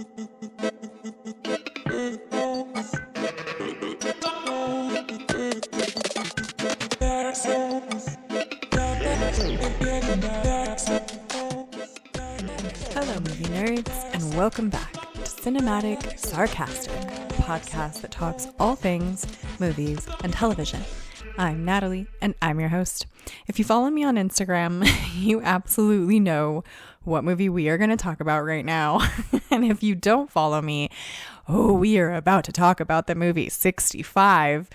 Hello, movie nerds, and welcome back to Cinematic Sarcastic, a podcast that talks all things movies and television. I'm Natalie, and I'm your host. If you follow me on Instagram, you absolutely know what movie we are going to talk about right now. And if you don't follow me, we are about to talk about the movie 65.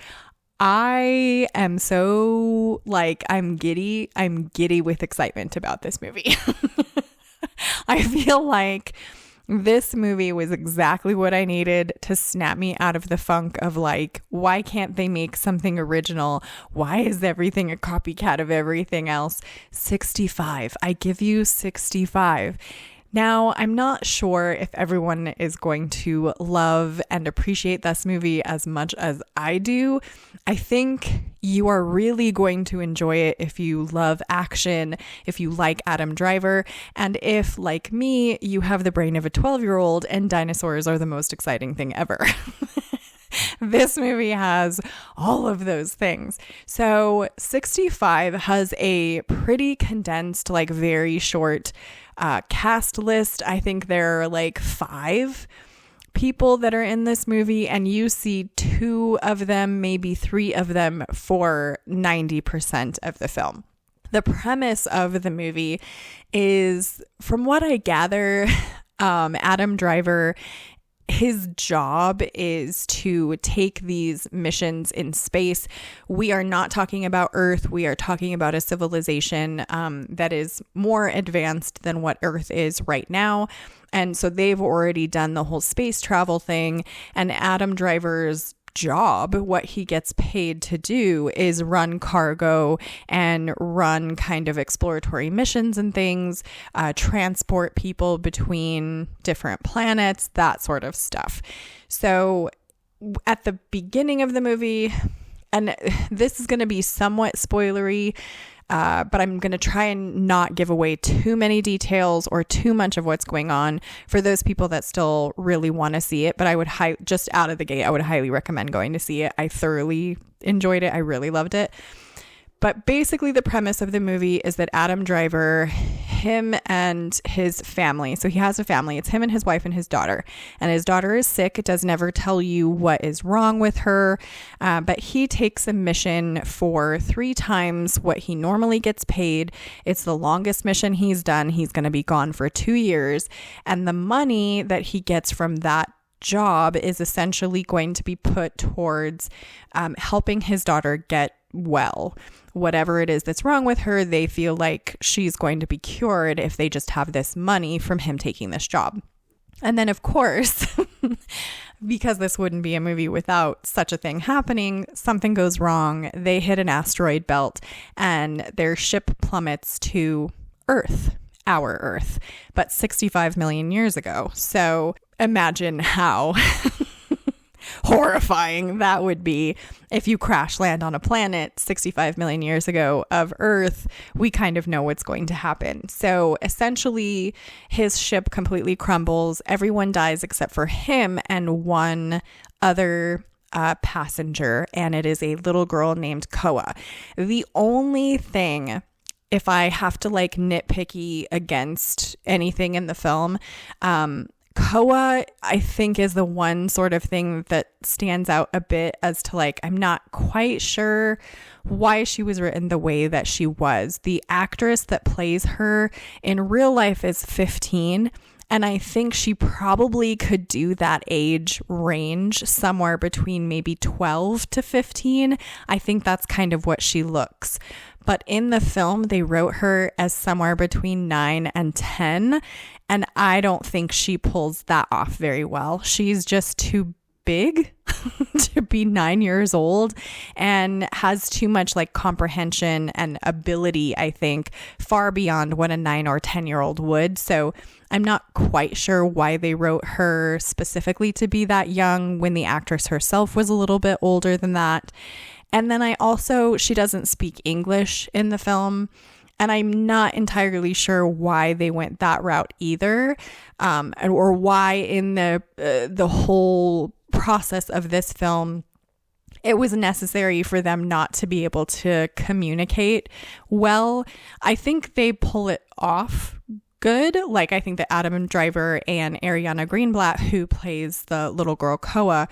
I am so, I'm giddy with excitement about this movie. I feel like this movie was exactly what I needed to snap me out of the funk of why can't they make something original? Why is everything a copycat of everything else? 65. I give you 65. Now, I'm not sure if everyone is going to love and appreciate this movie as much as I do. I think you are really going to enjoy it if you love action, if you like Adam Driver, and if, like me, you have the brain of a 12-year-old and dinosaurs are the most exciting thing ever. This movie has all of those things. So 65 has a pretty condensed, very short cast list. I think there are 5 people that are in this movie, and you see 2 of them, maybe 3 of them for 90% of the film. The premise of the movie is, from what I gather, Adam Driver, his job is to take these missions in space. We are not talking about Earth. We are talking about a civilization that is more advanced than what Earth is right now. And so they've already done the whole space travel thing. And Adam Driver's job, what he gets paid to do, is run cargo and run kind of exploratory missions and things, transport people between different planets, that sort of stuff. So at the beginning of the movie, and this is going to be somewhat spoilery, but I'm going to try and not give away too many details or too much of what's going on for those people that still really want to see it. But I would just out of the gate, I would highly recommend going to see it. I thoroughly enjoyed it. I really loved it. But basically the premise of the movie is that Adam Driver, him and his family, so he has a family, it's him and his wife and his daughter. And his daughter is sick. It does never tell you what is wrong with her. But he takes a mission for 3 times what he normally gets paid. It's the longest mission he's done. He's going to be gone for 2 years. And the money that he gets from that job is essentially going to be put towards helping his daughter get well. Whatever it is that's wrong with her, they feel like she's going to be cured if they just have this money from him taking this job. And then, of course, because this wouldn't be a movie without such a thing happening, something goes wrong. They hit an asteroid belt and their ship plummets to Earth, our Earth, but 65 million years ago. So imagine how horrifying that would be if you crash land on a planet 65 million years ago of Earth. We kind of know what's going to happen. So essentially his ship completely crumbles. Everyone dies except for him and one other passenger, and it is a little girl named Koa. The only thing, if I have to nitpicky against anything in the film, Koa, I think, is the one sort of thing that stands out a bit as to I'm not quite sure why she was written the way that she was. The actress that plays her in real life is 15, and I think she probably could do that age range somewhere between maybe 12 to 15. I think that's kind of what she looks. But in the film, they wrote her as somewhere between 9 and 10. And I don't think she pulls that off very well. She's just too big to be 9 years old and has too much comprehension and ability, I think, far beyond what a 9 or 10-year-old would. So I'm not quite sure why they wrote her specifically to be that young when the actress herself was a little bit older than that. And then she doesn't speak English in the film. And I'm not entirely sure why they went that route either, or why in the whole process of this film it was necessary for them not to be able to communicate well. I think they pull it off good. Like, I think that Adam Driver and Ariana Greenblatt, who plays the little girl Koa,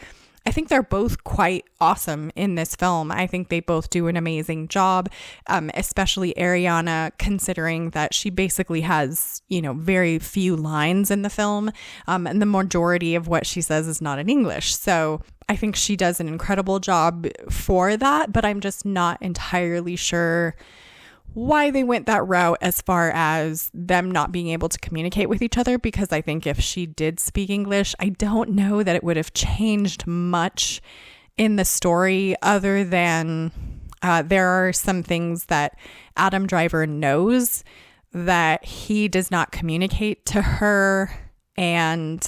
I think they're both quite awesome in this film. I think they both do an amazing job, especially Ariana, considering that she basically has, very few lines in the film, and the majority of what she says is not in English. So I think she does an incredible job for that, but I'm just not entirely sure why they went that route as far as them not being able to communicate with each other, because I think if she did speak English, I don't know that it would have changed much in the story, other than there are some things that Adam Driver knows that he does not communicate to her. And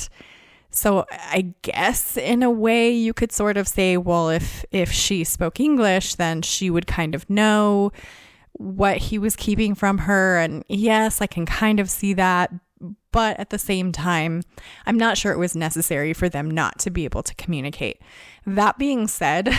so I guess in a way you could sort of say, well, if she spoke English, then she would kind of know what he was keeping from her. And yes, I can kind of see that. But at the same time, I'm not sure it was necessary for them not to be able to communicate. That being said,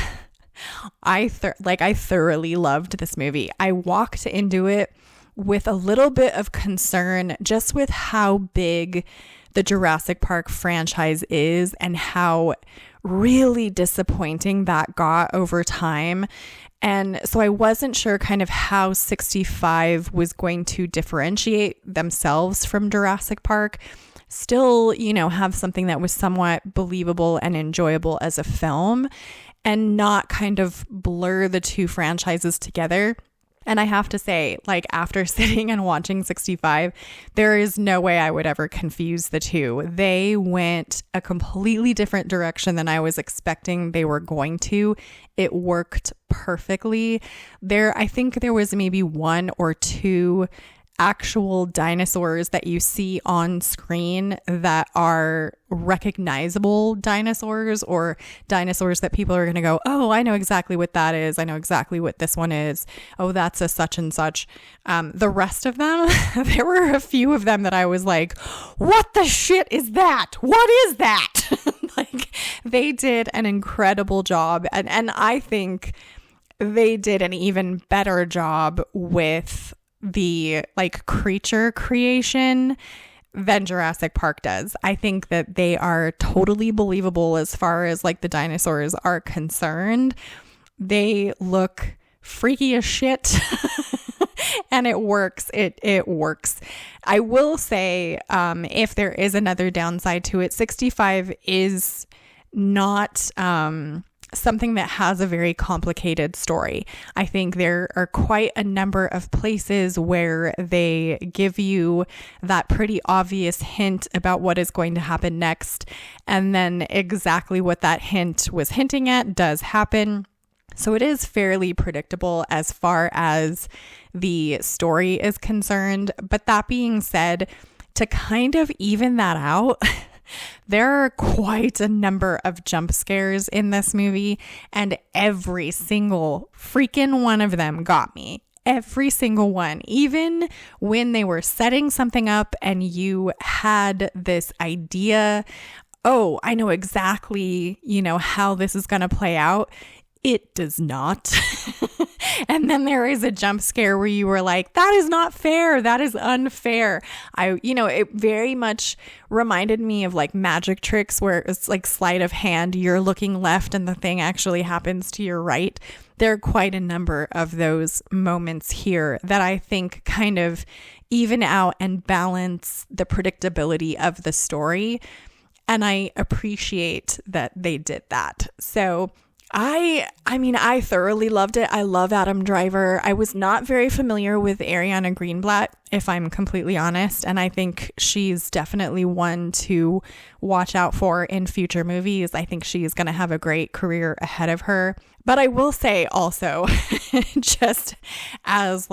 I thoroughly loved this movie. I walked into it with a little bit of concern just with how big the Jurassic Park franchise is and how really disappointing that got over time. And so I wasn't sure kind of how 65 was going to differentiate themselves from Jurassic Park, still, have something that was somewhat believable and enjoyable as a film, and not kind of blur the two franchises together. And I have to say, after sitting and watching 65, there is no way I would ever confuse the two. They went a completely different direction than I was expecting they were going to. It worked perfectly. I think there was maybe one or two actual dinosaurs that you see on screen that are recognizable dinosaurs, or dinosaurs that people are going to go, oh, I know exactly what that is. I know exactly what this one is. Oh, that's a such and such. The rest of them, there were a few of them that I was like, what the shit is that? What is that? They did an incredible job. And I think they did an even better job with the creature creation than Jurassic Park does. I think that they are totally believable as far as the dinosaurs are concerned. They look freaky as shit and it works. It works. I will say, if there is another downside to it, 65 is not something that has a very complicated story. I think there are quite a number of places where they give you that pretty obvious hint about what is going to happen next, and then exactly what that hint was hinting at does happen. So it is fairly predictable as far as the story is concerned. But that being said, to kind of even that out, there are quite a number of jump scares in this movie, and every single freaking one of them got me. Every single one. Even when they were setting something up and you had this idea, oh, I know exactly, how this is going to play out. It does not. And then there is a jump scare where you were like, that is not fair. That is unfair. It very much reminded me of magic tricks where it's sleight of hand. You're looking left and the thing actually happens to your right. There are quite a number of those moments here that I think kind of even out and balance the predictability of the story. And I appreciate that they did that. So I thoroughly loved it. I love Adam Driver. I was not very familiar with Ariana Greenblatt, if I'm completely honest, and I think she's definitely one to watch out for in future movies. I think she's going to have a great career ahead of her. But I will say also, just as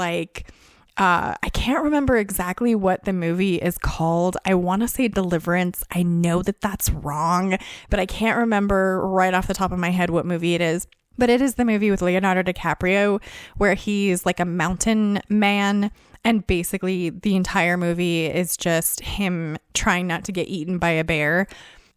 I can't remember exactly what the movie is called. I want to say Deliverance. I know that that's wrong, but I can't remember right off the top of my head what movie it is. But it is the movie with Leonardo DiCaprio where he's like a mountain man, and basically the entire movie is just him trying not to get eaten by a bear.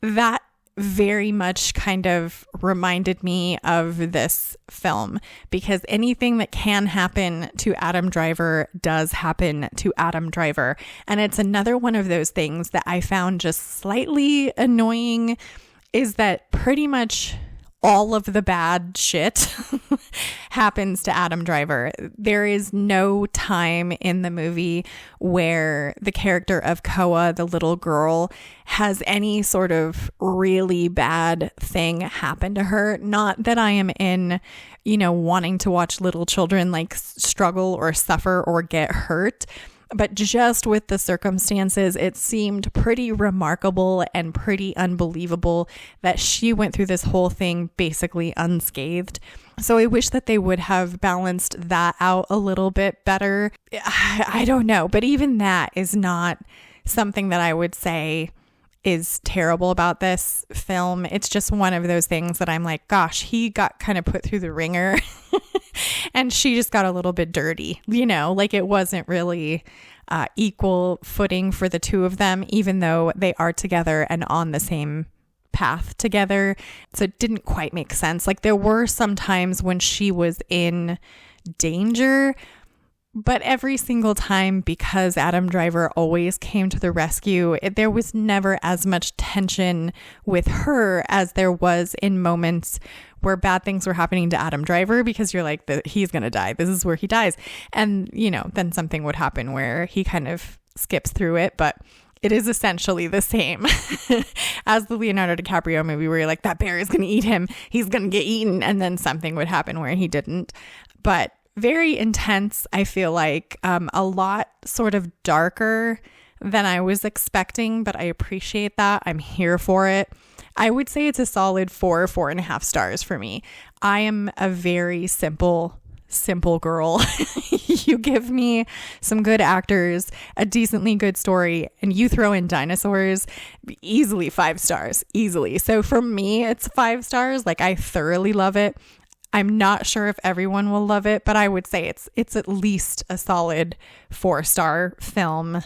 That very much kind of reminded me of this film, because anything that can happen to Adam Driver does happen to Adam Driver. And it's another one of those things that I found just slightly annoying, is that pretty much all of the bad shit happens to Adam Driver. There is no time in the movie where the character of Koa, the little girl, has any sort of really bad thing happen to her. Not that I am in, wanting to watch little children like struggle or suffer or get hurt, but just with the circumstances, it seemed pretty remarkable and pretty unbelievable that she went through this whole thing basically unscathed. So I wish that they would have balanced that out a little bit better. I don't know, but even that is not something that I would say is terrible about this film. It's just one of those things that I'm like, gosh, he got kind of put through the ringer and she just got a little bit dirty, like it wasn't really equal footing for the two of them, even though they are together and on the same path together. So it didn't quite make sense. Like there were some times when she was in danger, but every single time, because Adam Driver always came to the rescue, there was never as much tension with her as there was in moments where bad things were happening to Adam Driver, because you're like, he's going to die. This is where he dies. And, then something would happen where he kind of skips through it, but it is essentially the same as the Leonardo DiCaprio movie where you're like, that bear is going to eat him. He's going to get eaten. And then something would happen where he didn't. But very intense, I feel like, a lot sort of darker than I was expecting, but I appreciate that. I'm here for it. I would say it's a solid 4.5 stars for me. I am a very simple girl. You give me some good actors, a decently good story, and you throw in dinosaurs, easily 5 stars, easily. So for me, it's 5 stars. Like I thoroughly love it. I'm not sure if everyone will love it, but I would say it's at least a solid 4-star film.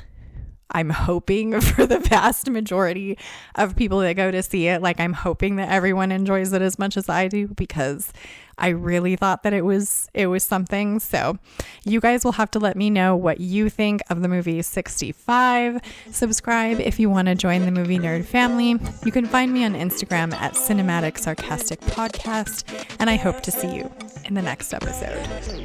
I'm hoping for the vast majority of people that go to see it. Like I'm hoping that everyone enjoys it as much as I do, because I really thought that it was something. So you guys will have to let me know what you think of the movie 65. Subscribe if you want to join the movie nerd family. You can find me on Instagram at Cinematic Sarcastic Podcast, and I hope to see you in the next episode.